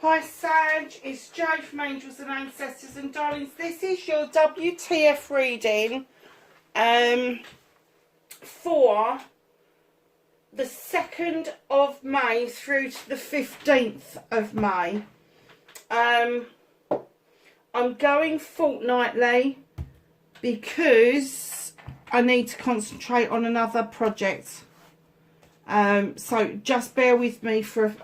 Hi Sag, it's Jo from Angels and Ancestors and Darlings. This is your WTF reading for the 2nd of May through to the 15th of May. I'm going fortnightly because I need to concentrate on another project. So just bear with me for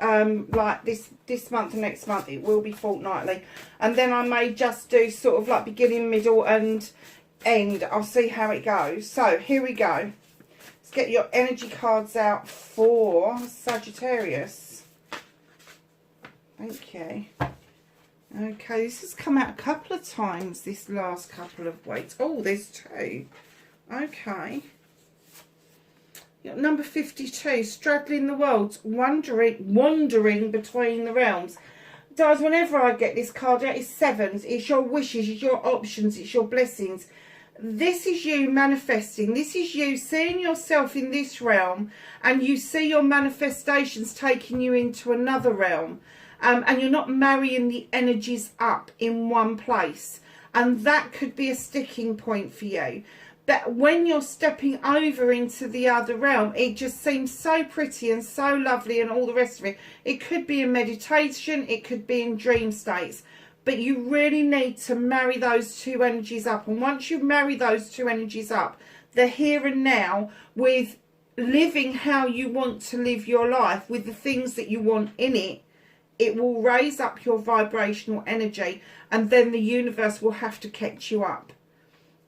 like this month and next month. It will be fortnightly, and then I may just do sort of like beginning, middle and end. I'll see how it goes. So here we go. Let's get your energy cards out for Sagittarius. Thank you. Okay, this has come out a couple of times this last couple of weeks. Oh, there's two. Okay. Number 52, straddling the worlds, wandering between the realms. Guys, whenever I get this card out, it's sevens. It's your wishes, it's your options, it's your blessings. This is you manifesting. This is you seeing yourself in this realm, and you see your manifestations taking you into another realm. And you're not marrying the energies up in one place. And that could be a sticking point for you. But when you're stepping over into the other realm, it just seems so pretty and so lovely and all the rest of it. It could be in meditation, it could be in dream states. But you really need to marry those two energies up. And once you marry those two energies up, the here and now, with living how you want to live your life, with the things that you want in it, it will raise up your vibrational energy. And then the universe will have to catch you up.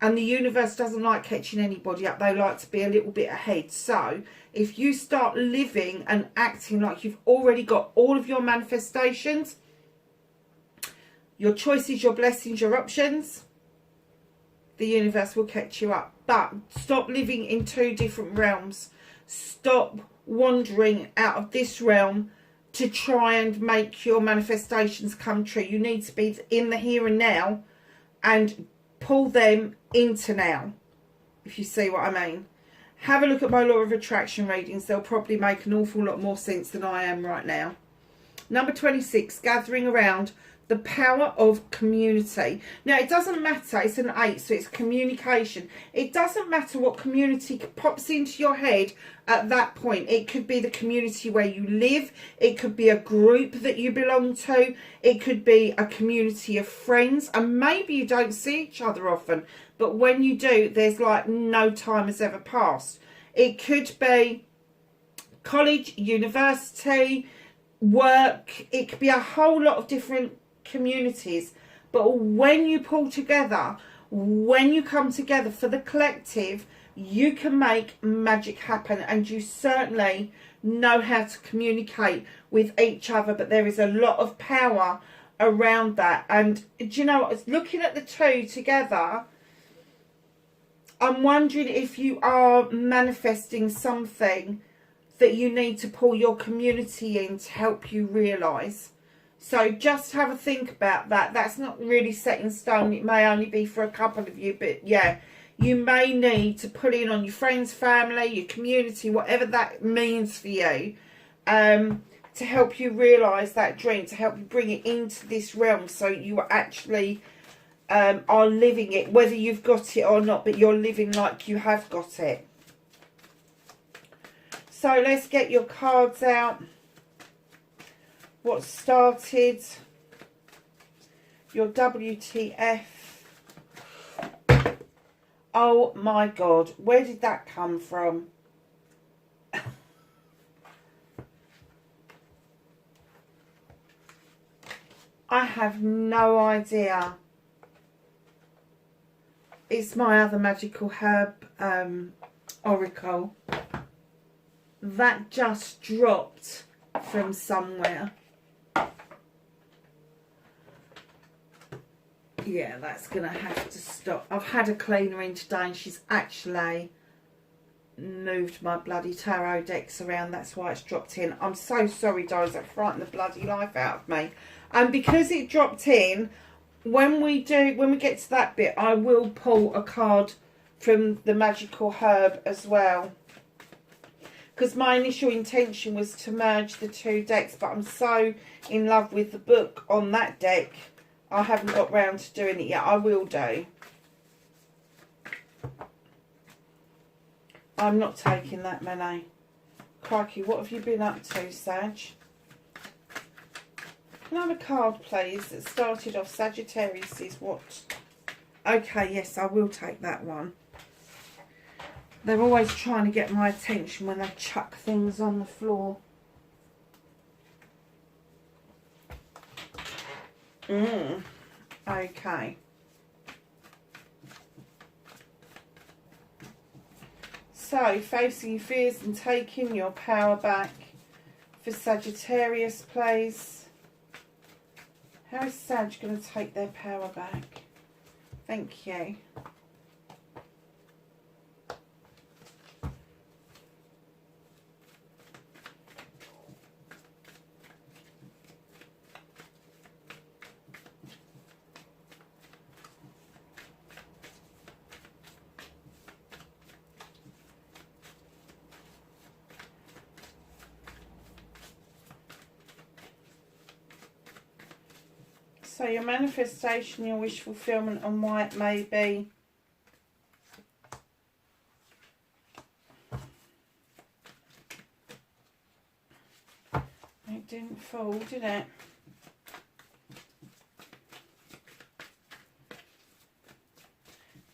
And the universe doesn't like catching anybody up. They like to be a little bit ahead. So if you start living and acting like you've already got all of your manifestations, your choices, your blessings, your options, the universe will catch you up. But stop living in two different realms. Stop wandering out of this realm to try and make your manifestations come true. You need to be in the here and now and pull them into now, if you see what I mean. Have a look at my law of attraction readings. They'll probably make an awful lot more sense than I am right now. Number 26, gathering around the power of community. Now, it doesn't matter. It's an 8, so it's communication. It doesn't matter what community pops into your head at that point. It could be the community where you live. It could be a group that you belong to. It could be a community of friends. And maybe you don't see each other often, but when you do, there's like no time has ever passed. It could be college, university, work. It could be a whole lot of different communities. But when you pull together, when you come together for the collective, you can make magic happen. And you certainly know how to communicate with each other, but there is a lot of power around that. And do you know what, looking at the two together, I'm wondering if you are manifesting something that you need to pull your community in to help you realise. So just have a think about that. That's not really set in stone. It may only be for a couple of you, but yeah, you may need to pull in on your friends, family, your community, whatever that means for you, to help you realise that dream, to help you bring it into this realm so you actually are living it, whether you've got it or not, but you're living like you have got it. So let's get your cards out. What started your WTF? Oh my God, where did that come from? I have no idea. It's my other magical herb oracle. That just dropped from somewhere. Yeah, that's going to have to stop. I've had a cleaner in today and she's actually moved my bloody tarot decks around. That's why it's dropped in. I'm so sorry, guys. That frightened the bloody life out of me. And because it dropped in, when we get to that bit, I will pull a card from the magical herb as well. because my initial intention was to merge the two decks, but I'm so in love with the book on that deck, I haven't got round to doing it yet. I will do. I'm not taking that many. Crikey, what have you been up to, Sag? Can I have a card, please, that started off Sagittarius is what? Okay, yes, I will take that one. They're always trying to get my attention when they chuck things on the floor. Okay. So, facing your fears and taking your power back for Sagittarius, please. How is Sag going to take their power back? Thank you. So your manifestation, your wish fulfillment and why it may be. It didn't fall, did it?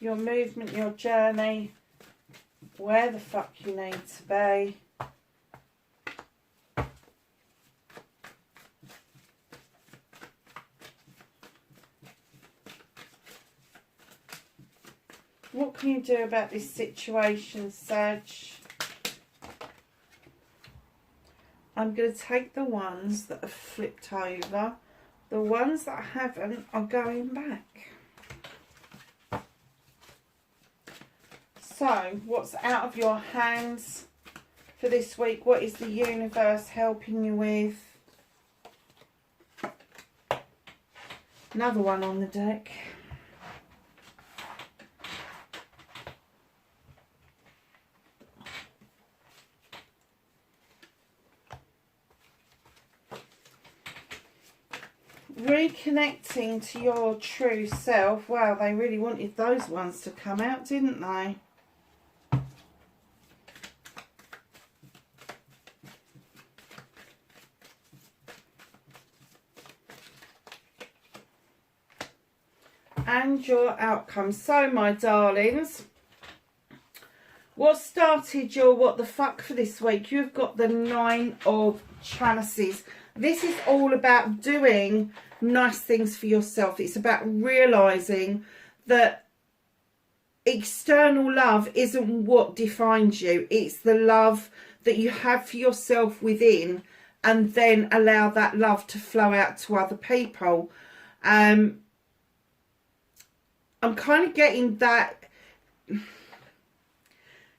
Your movement, your journey, where the fuck you need to be. What can you do about this situation, Sag? I'm going to take the ones that have flipped over. The ones that haven't are going back. So, what's out of your hands for this week? What is the universe helping you with? Another one on the deck. Reconnecting to your true self. Wow, they really wanted those ones to come out, didn't they? And your outcome. So, my darlings, what started your what the fuck for this week? You've got the 9 of Chalices. This is all about doing nice things for yourself. It's about realising that external love isn't what defines you. It's the love that you have for yourself within, and then allow that love to flow out to other people. I'm kind of getting that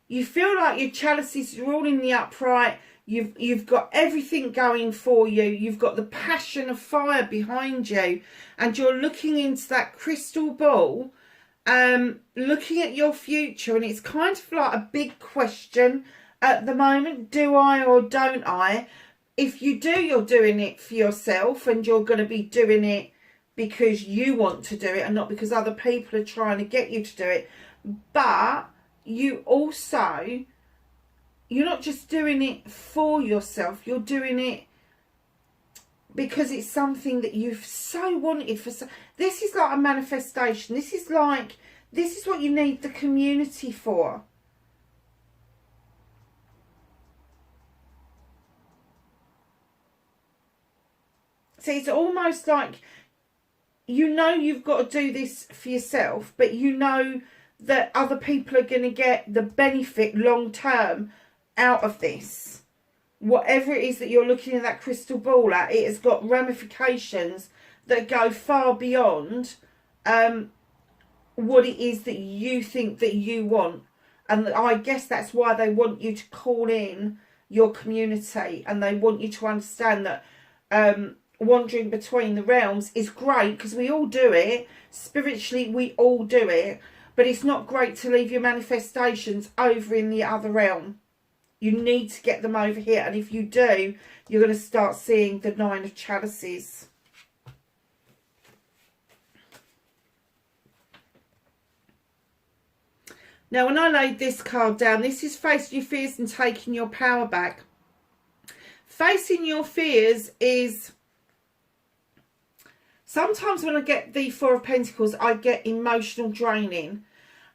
you feel like your chalices are all in the upright. You've got everything going for you. You've got the passion of fire behind you, and you're looking into that crystal ball, looking at your future, and it's kind of like a big question at the moment. Do I or don't I? If you do, you're doing it for yourself, and you're going to be doing it because you want to do it and not because other people are trying to get you to do it. But you also, you're not just doing it for yourself, you're doing it because it's something that you've so wanted for so. This is like a manifestation. This is what you need the community for. So it's almost like, you know, you've got to do this for yourself, but you know that other people are going to get the benefit long term out of this. Whatever it is that you're looking at that crystal ball at, it has got ramifications that go far beyond what it is that you think that you want. And I guess that's why they want you to call in your community, and they want you to understand that wandering between the realms is great, because we all do it. Spiritually, we all do it. But it's not great to leave your manifestations over in the other realm. You need to get them over here. And if you do, you're going to start seeing the 9 of Chalices. Now, when I laid this card down, this is facing your fears and taking your power back. Facing your fears is... Sometimes when I get the 4 of Pentacles, I get emotional draining.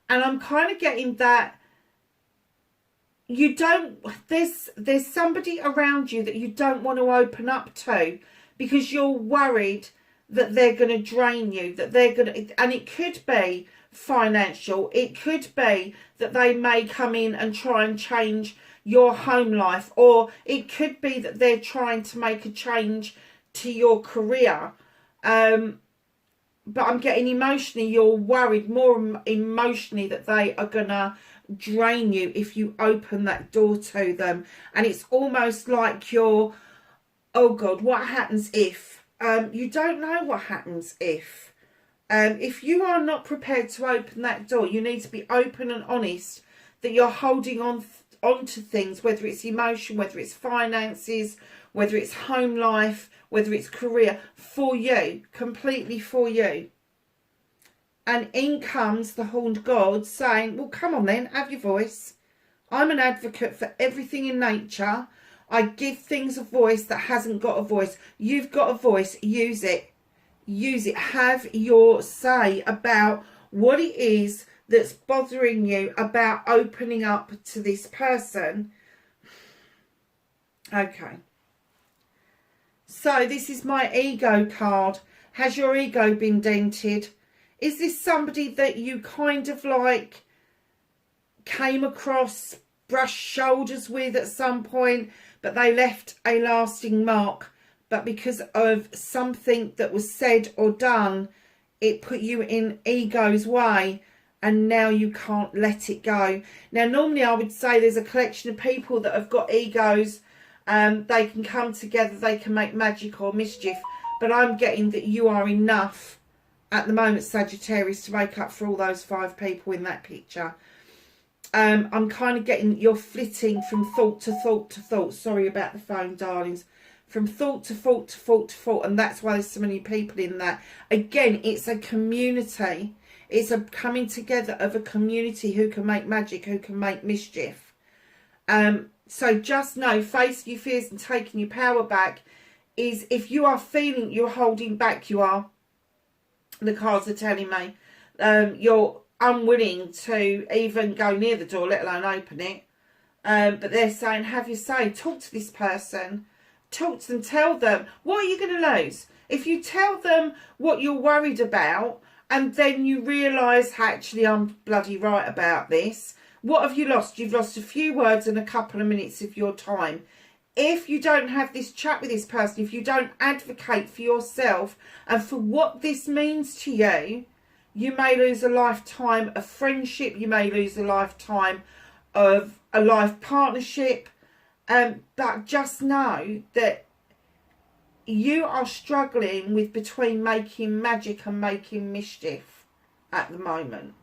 And I'm kind of getting that you don't... There's somebody around you that you don't want to open up to because you're worried that they're going to drain you, that they're going to... And it could be financial. It could be that they may come in and try and change your home life, or it could be that they're trying to make a change to your career. But I'm getting emotionally, you're worried more emotionally that they are gonna drain you if you open that door to them. And it's almost like you're, oh God, what happens if? You don't know what happens if. If you are not prepared to open that door, you need to be open and honest that you're holding on to things, whether it's emotion, whether it's finances, whether it's home life, whether it's career, for you, completely for you. And in comes the horned god saying, well, come on then, have your voice. I'm an advocate for everything in nature. I give things a voice that hasn't got a voice. You've got a voice, use it. Use it. Have your say about what it is that's bothering you about opening up to this person. Okay. So this is my ego card. Has your ego been dented? Is this somebody that you kind of like came across, brushed shoulders with at some point, but they left a lasting mark? But because of something that was said or done, it put you in ego's way, and now you can't let it go. Now, normally I would say there's a collection of people that have got egos. They can come together, they can make magic or mischief. But I'm getting that you are enough at the moment, Sagittarius, to make up for all those 5 people in that picture. I'm kind of getting you're flitting from thought to thought to thought. Sorry about the phone, darlings. From thought to thought to thought to thought, and that's why there's so many people in that. Again, it's a community. It's a coming together of a community who can make magic, who can make mischief. So just know, facing your fears and taking your power back is, if you are feeling you're holding back, you are, the cards are telling me, you're unwilling to even go near the door, let alone open it. But they're saying, have your say, talk to this person. Talk to them, tell them, what are you going to lose? If you tell them what you're worried about and then you realise, actually, I'm bloody right about this, what have you lost? You've lost a few words and a couple of minutes of your time. If you don't have this chat with this person, if you don't advocate for yourself and for what this means to you, you may lose a lifetime of friendship, you may lose a lifetime of a life partnership. But just know that you are struggling with between making magic and making mischief at the moment.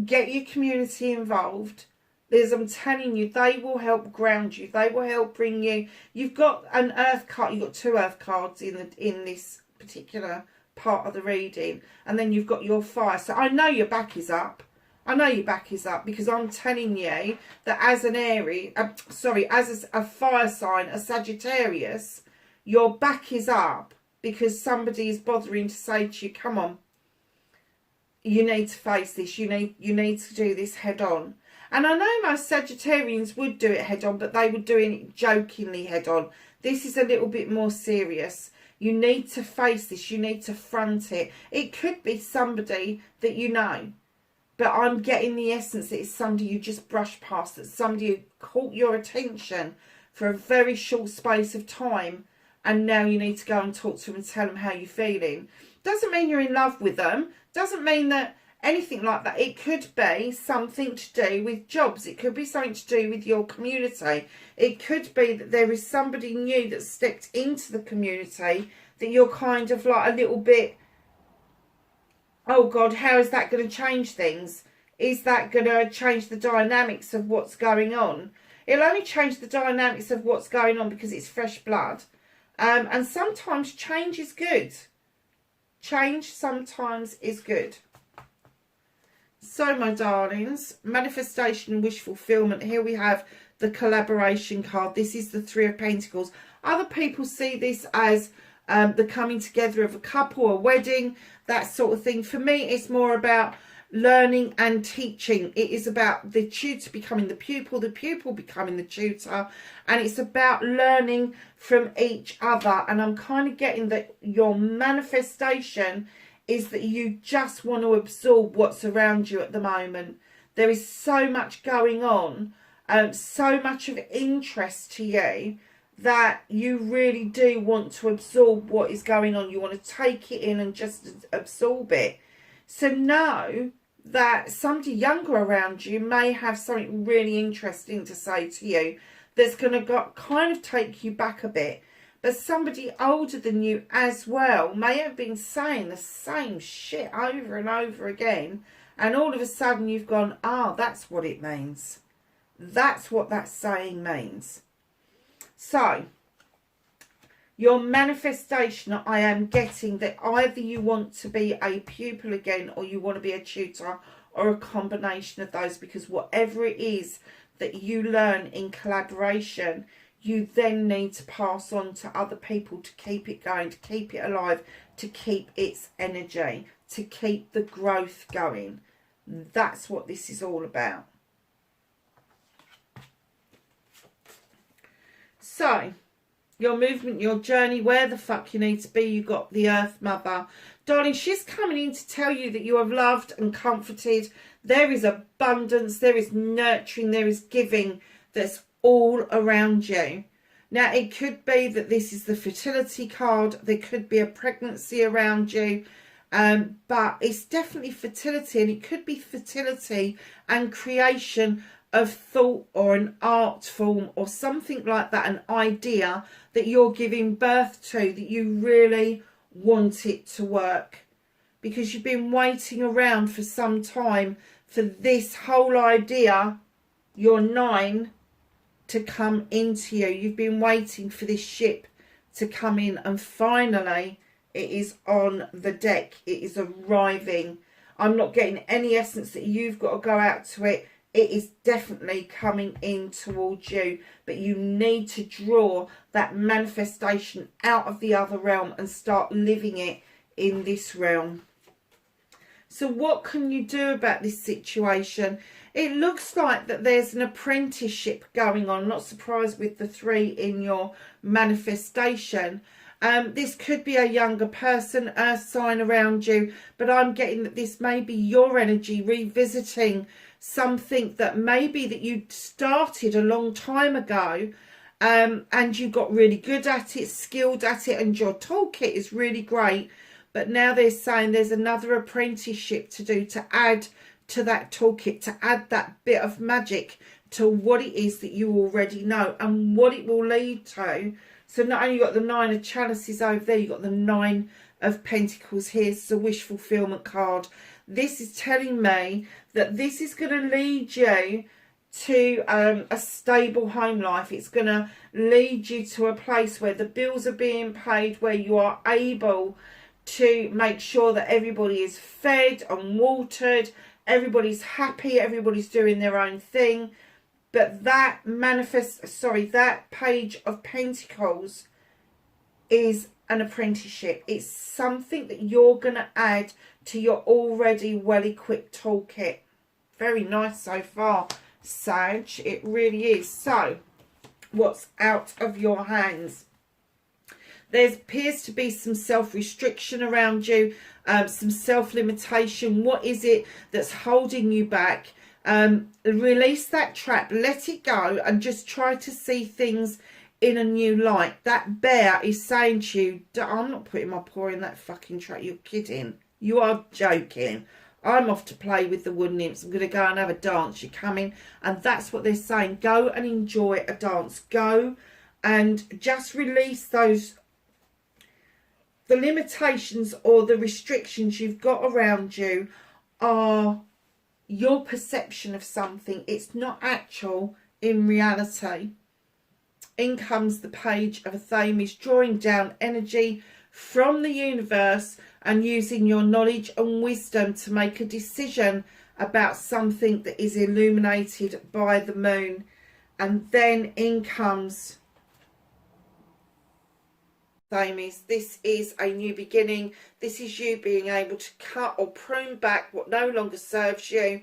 Get your community involved. I'm telling you, they will help ground you. They will help bring you. You've got an earth card. You've got 2 earth cards in this particular part of the reading, and then you've got your fire. So I know your back is up. I know your back is up, because I'm telling you that as an Aries, as a fire sign, a Sagittarius, your back is up because somebody is bothering to say to you, come on, you need to face this, you need to do this head on. And I know most Sagittarians would do it head on, but they were doing it jokingly head on. This is a little bit more serious. You need to face this, you need to front it. It could be somebody that you know. But I'm getting the essence that it's somebody you just brushed past, that somebody who caught your attention for a very short space of time, and now you need to go and talk to them and tell them how you're feeling. Doesn't mean you're in love with them. Doesn't mean that anything like that. It could be something to do with jobs. It could be something to do with your community. It could be that there is somebody new that stepped into the community that you're kind of like a little bit, oh God, how is that going to change things? is that going to change the dynamics of what's going on? It'll only change the dynamics of what's going on because it's fresh blood. And sometimes change is good. Change sometimes is good. So, my darlings, manifestation and wish fulfillment. Here we have the collaboration card. This is the Three of Pentacles. Other people see this as the coming together of a couple, a wedding, that sort of thing. For me, it's more about learning and teaching. It is about the tutor becoming the pupil becoming the tutor, and it's about learning from each other. And I'm kind of getting that your manifestation is that you just want to absorb what's around you at the moment. There is so much going on, so much of interest to you, that you really do want to absorb what is going on. You want to take it in and just absorb it. So know that somebody younger around you may have something really interesting to say to you that's going to kind of take you back a bit. But somebody older than you as well may have been saying the same shit over and over again, and all of a sudden you've gone, ah, that's what it means. That's what that saying means. So, your manifestation, I am getting that either you want to be a pupil again, or you want to be a tutor, or a combination of those, because whatever it is that you learn in collaboration, you then need to pass on to other people to keep it going, to keep it alive, to keep its energy, to keep the growth going. That's what this is all about. So, your movement, your journey, where the fuck you need to be. You got the Earth Mother. Darling, she's coming in to tell you that you are loved and comforted. There is abundance, there is nurturing, there is giving that's all around you. Now, it could be that this is the fertility card. There could be a pregnancy around you. But it's definitely fertility, and it could be fertility and creation of thought or an art form or something like that, an idea that you're giving birth to, that you really want it to work, because you've been waiting around for some time for this whole idea, your 9, to come into you. You've been waiting for this ship to come in, and finally it is on the deck. It is arriving. I'm not getting any essence that you've got to go out to it. It is definitely coming in towards you, but you need to draw that manifestation out of the other realm and start living it in this realm. So what can you do about this situation? It looks like that there's an apprenticeship going on. Not surprised with the 3 in your manifestation. This could be a younger person, earth sign around you, but I'm getting that this may be your energy revisiting something that maybe that you started a long time ago, and you got really good at it, skilled at it, and your toolkit is really great. But now they're saying there's another apprenticeship to do, to add to that toolkit, to add that bit of magic to what it is that you already know and what it will lead to. So not only you got the 9 of chalices over there, you got the 9 of pentacles here. It's a wish fulfillment card. This is telling me that this is going to lead you to a stable home life. It's going to lead you to a place where the bills are being paid, where you are able to make sure that everybody is fed and watered, everybody's happy, everybody's doing their own thing. But that that page of pentacles is an apprenticeship. It's something that you're going to add to your already well-equipped toolkit. Very nice so far, Sag. It really is. So, what's out of your hands? There appears to be some self-restriction around you, some self-limitation. What is it that's holding you back? Release that trap, let it go, and just try to see things in a new light. That bear is saying to you, I'm not putting my paw in that fucking trap. You're kidding. You are joking. I'm off to play with the wood nymphs. I'm going to go and have a dance. You're coming. And that's what they're saying. Go and enjoy a dance. Go and just release those, the limitations or the restrictions you've got around you are your perception of something. It's not actual in reality. In comes the page of a Thames, drawing down energy from the universe and using your knowledge and wisdom to make a decision about something that is illuminated by the moon. And then in comes Thames. This is a new beginning. This is you being able to cut or prune back what no longer serves you,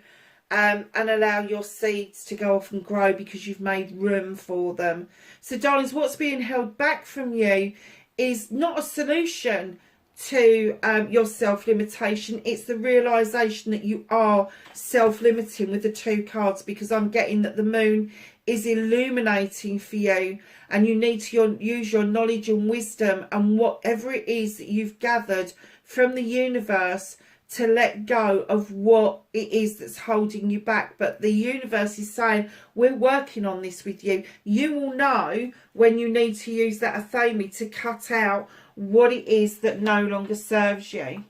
and allow your seeds to go off and grow because you've made room for them. So darlings, what's being held back from you is not a solution to your self-limitation. It's the realization that you are self-limiting with the 2 cards, because I'm getting that the moon is illuminating for you, and you need to use your knowledge and wisdom and whatever it is that you've gathered from the universe to let go of what it is that's holding you back. But the universe is saying, we're working on this with you. You will know when you need to use that athame to cut out what it is that no longer serves you.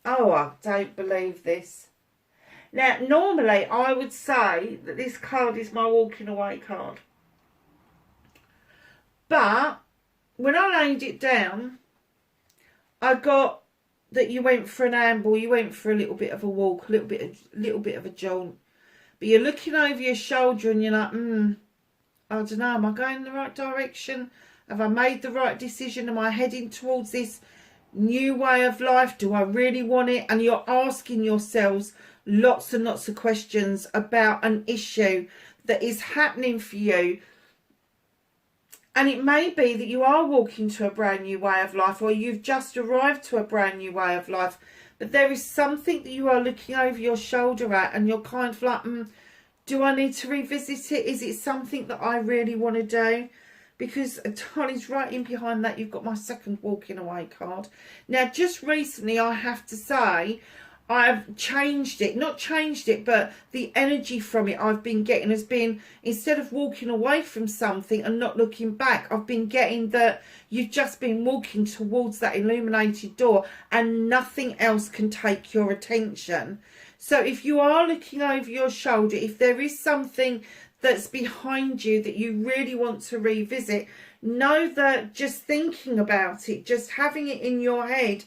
Oh, I don't believe this. Now, normally I would say that this card is my walking away card. But when I laid it down, I got that you went for an amble, you went for a little bit of a walk, a little bit of a jaunt. But you're looking over your shoulder and you're like, I don't know, am I going in the right direction? Have I made the right decision? Am I heading towards this new way of life? Do I really want it? And you're asking yourselves lots and lots of questions about an issue that is happening for you. And it may be that you are walking to a brand new way of life, or you've just arrived to a brand new way of life. But there is something that you are looking over your shoulder at, and you're kind of like, do I need to revisit it? Is it something that I really want to do? Because darlings, right in behind that, you've got my second walking away card. Now, just recently, I have to say, I've changed it. Not changed it, but the energy from it I've been getting has been, instead of walking away from something and not looking back, I've been getting that you've just been walking towards that illuminated door and nothing else can take your attention. So if you are looking over your shoulder, if there is something that's behind you that you really want to revisit, know that just thinking about it, just having it in your head,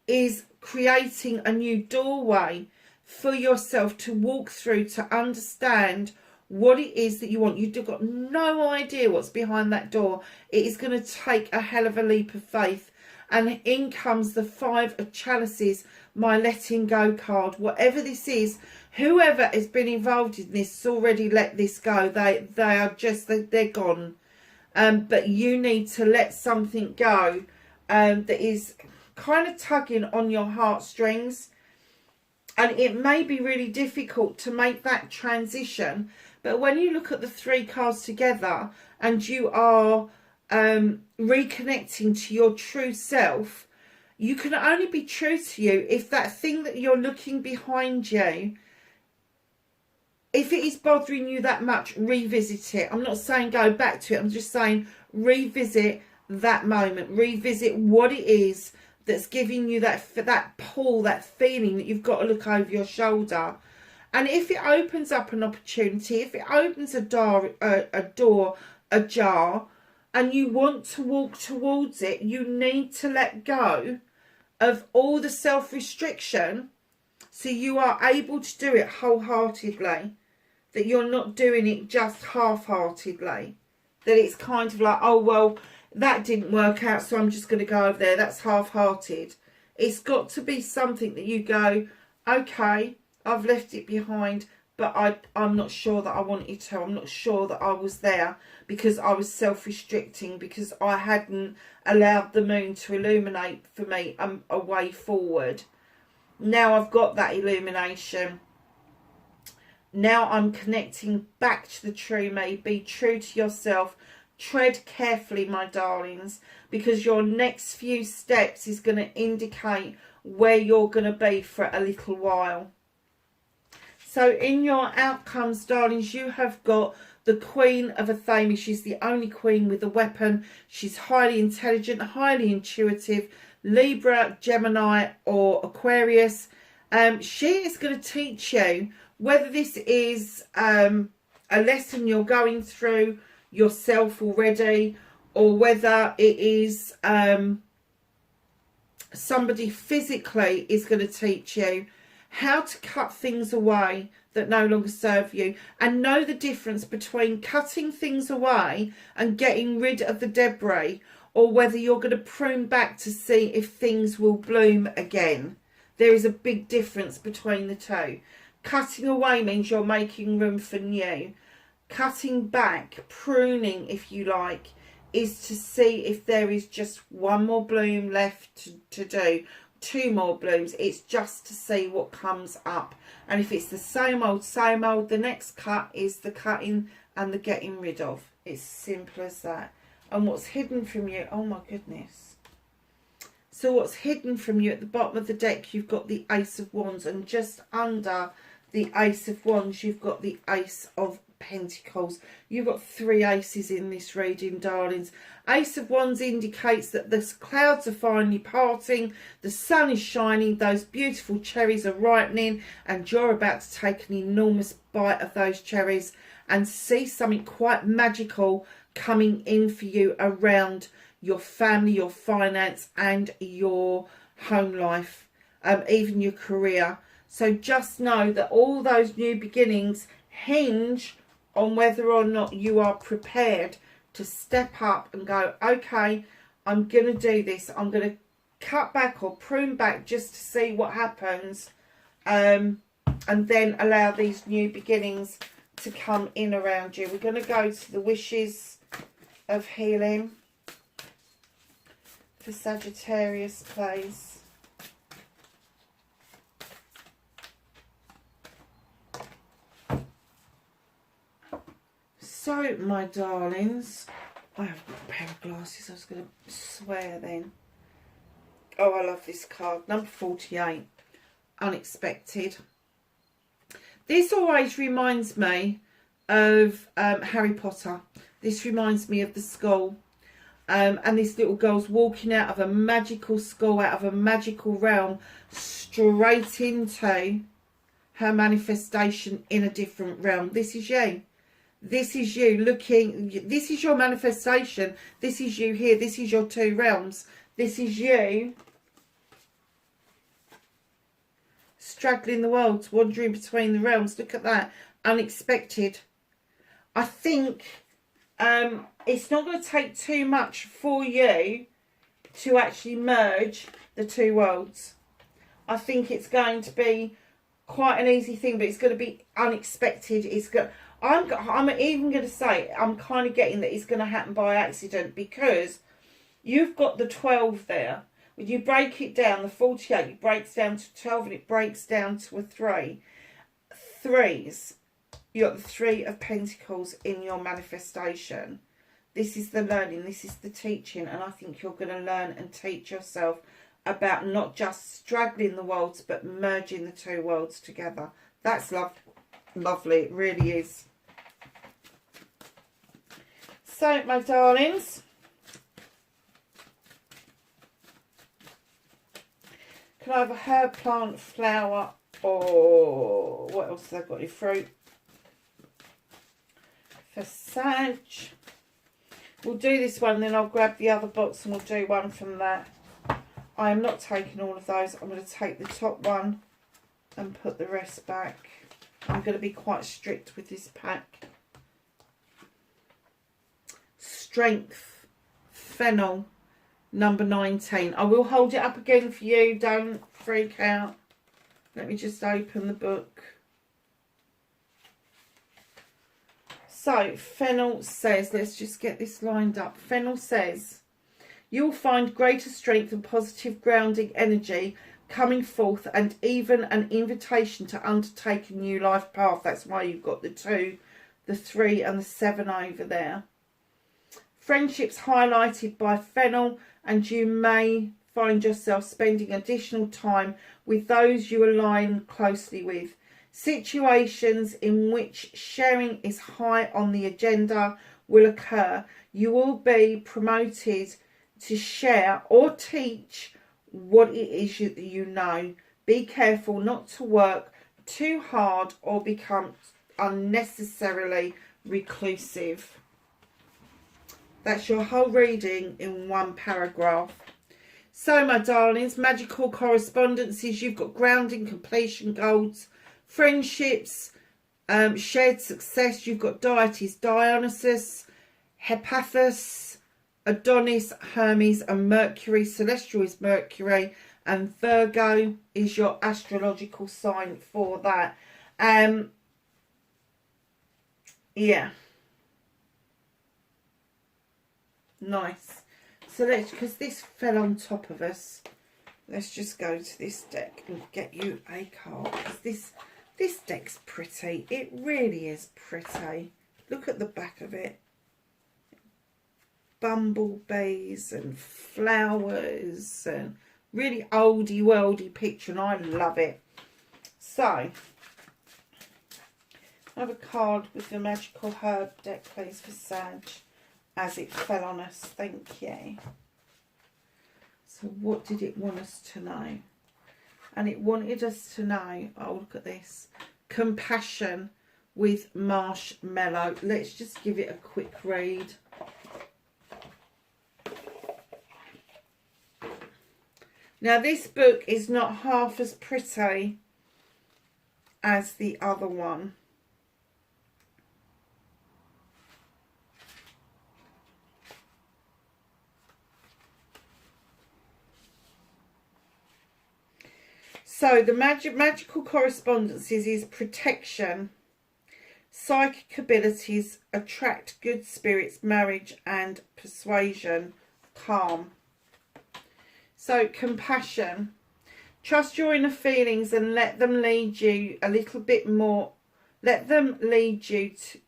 is creating a new doorway for yourself to walk through to understand what it is that you want. You've got no idea what's behind that door. It is going to take a hell of a leap of faith. And in comes the 5 of chalices, my letting go card. Whatever this is, whoever has been involved in this has already let this go. They are just, they're gone. But you need to let something go that is kind of tugging on your heartstrings, and it may be really difficult to make that transition. But when you look at the 3 cards together and you are reconnecting to your true self, you can only be true to you if that thing that you're looking behind you, if it is bothering you that much, revisit it. I'm not saying go back to it, I'm just saying revisit that moment, revisit what it is that's giving you that pull, that feeling that you've got to look over your shoulder. And if it opens up an opportunity, if it opens a door ajar, and you want to walk towards it, you need to let go of all the self-restriction so you are able to do it wholeheartedly, that you're not doing it just half-heartedly, that it's kind of like, oh well, that didn't work out, so I'm just going to go over there. That's half-hearted. It's got to be something that you go, okay, I've left it behind, but I'm not sure that I wanted to. I'm not sure that I was there because I was self-restricting, because I hadn't allowed the moon to illuminate for me a way forward. Now I've got that illumination. Now I'm connecting back to the true me. Be true to yourself. Tread carefully, my darlings, because your next few steps is going to indicate where you're going to be for a little while. So in your outcomes, darlings, you have got the Queen of Athame. She's the only queen with a weapon. She's highly intelligent, highly intuitive, Libra, Gemini or Aquarius. She is going to teach you, whether this is a lesson you're going through yourself already, or whether it is somebody physically is going to teach you how to cut things away that no longer serve you, and know the difference between cutting things away and getting rid of the debris, or whether you're going to prune back to see if things will bloom again. There is a big difference between the two. Cutting away means you're making room for new. Cutting back, pruning if you like, is to see if there is just one more bloom left to do, 2 more blooms. It's just to see what comes up, and if it's the same old, the next cut is the cutting and the getting rid of. It's simple as that. And what's hidden from you, oh my goodness. So what's hidden from you at the bottom of the deck, you've got the Ace of Wands, and just under the Ace of Wands you've got the Ace of Pentacles. You've got 3 aces in this reading, darlings. Ace of Wands indicates that the clouds are finally parting, the sun is shining, those beautiful cherries are ripening, and you're about to take an enormous bite of those cherries and see something quite magical coming in for you around your family, your finance, and your home life, even your career. So just know that all those new beginnings hinge on whether or not you are prepared to step up and go, okay, I'm going to do this. I'm going to cut back or prune back just to see what happens, and then allow these new beginnings to come in around you. We're going to go to the wishes of healing for Sagittarius, please. So, my darlings, I have got a pair of glasses. I was going to swear then. Oh, I love this card. Number 48, Unexpected. This always reminds me of Harry Potter. This reminds me of the school. And this little girl's walking out of a magical school, out of a magical realm, straight into her manifestation in a different realm. This is you. This is you looking, this is your manifestation. This is you here. This is your 2 realms. This is you straddling the worlds, wandering between the realms. Look at that. Unexpected. I think it's not going to take too much for you to actually merge the 2 worlds. I think it's going to be quite an easy thing, but it's going to be unexpected. It's going. I'm even going to say I'm kind of getting that it's going to happen by accident, because you've got the 12 there. When you break it down, the 48, it breaks down to 12 and it breaks down to a 3. 3s. You got the 3 of Pentacles in your manifestation. This is the learning, this is the teaching, and I think you're going to learn and teach yourself about not just straddling the worlds, but merging the 2 worlds together. That's lovely, it really is. So, my darlings, can I have a herb, plant, flower, or what else have I got? Your fruit. For Sag, we'll do this one, then I'll grab the other box and we'll do one from that. I am not taking all of those. I'm going to take the top one and put the rest back. I'm going to be quite strict with this pack. Strength, fennel, number 19. I will hold it up again for you. Don't freak out. Let me just open the book. So, fennel says, let's just get this lined up. Fennel says, you'll find greater strength and positive grounding energy coming forth, and even an invitation to undertake a new life path. That's why you've got the 2, the 3 and the 7 over there. Friendships highlighted by fennel, and you may find yourself spending additional time with those you align closely with. Situations in which sharing is high on the agenda will occur. You will be promoted to share or teach what it is that you know. Be careful not to work too hard or become unnecessarily reclusive. That's your whole reading in one paragraph. So, my darlings, magical correspondences, you've got grounding, completion, goals, friendships, shared success. You've got deities, Dionysus, Hephaestus, Adonis, Hermes, and Mercury. Celestial is Mercury, and Virgo is your astrological sign for that. Yeah. Nice. So let's, because this fell on top of us, let's just go to this deck and get you a card. Because this deck's pretty. It really is pretty. Look at the back of it. Bumblebees and flowers and really oldie worldy picture, and I love it. So I have a card with the magical herb deck, please, for Sag, as it fell on us. Thank you. So what did it want us to know? And it wanted us to know, oh, look at this, compassion with marshmallow. Let's just give it a quick read. Now, this book is not half as pretty as the other one. So, the magical correspondences is protection, psychic abilities, attract good spirits, marriage and persuasion, calm. So, compassion. Trust your inner feelings and let them lead you a little bit more. Let them lead you to...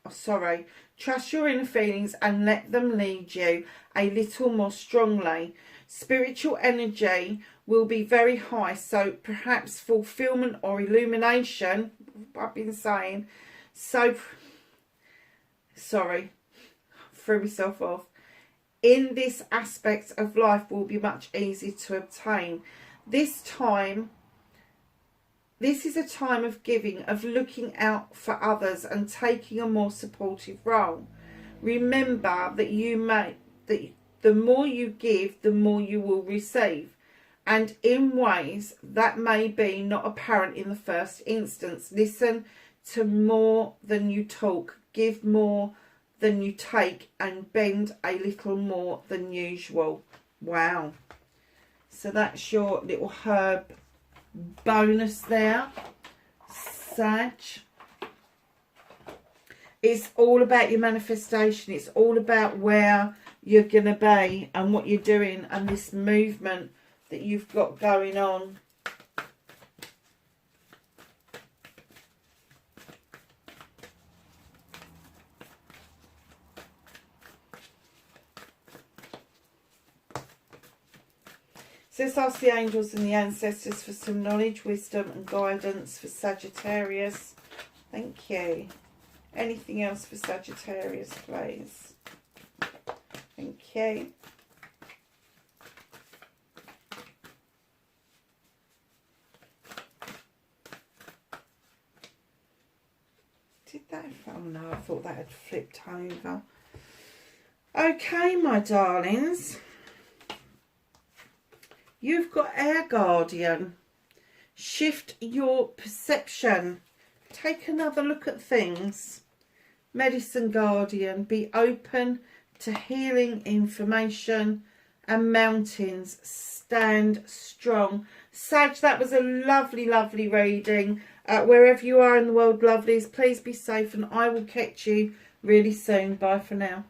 Oh, sorry. Trust your inner feelings and let them lead you a little more strongly. Spiritual energy will be very high. So, perhaps fulfillment or illumination. I've been saying. So, sorry. Threw myself off. In this aspect of life will be much easier to obtain. This is a time of giving, of looking out for others and taking a more supportive role. Remember that the more you give, the more you will receive. And in ways that may be not apparent in the first instance. Listen to more than you talk. Give more than you take, and bend a little more than usual. Wow. So that's your little herb bonus there, Sag. It's all about your manifestation. It's all about where you're going to be and what you're doing and this movement that you've got going on. So let's ask the angels and the ancestors for some knowledge, wisdom and guidance for Sagittarius. Thank you. Anything else for Sagittarius, please? Thank you. Did that? Oh no, I thought that had flipped over. Okay, my darlings. You've got Air Guardian. Shift your perception. Take another look at things. Medicine Guardian. Be open to healing information. And Mountains. Stand strong. Sag, that was a lovely, lovely reading. Wherever you are in the world, lovelies, please be safe. And I will catch you really soon. Bye for now.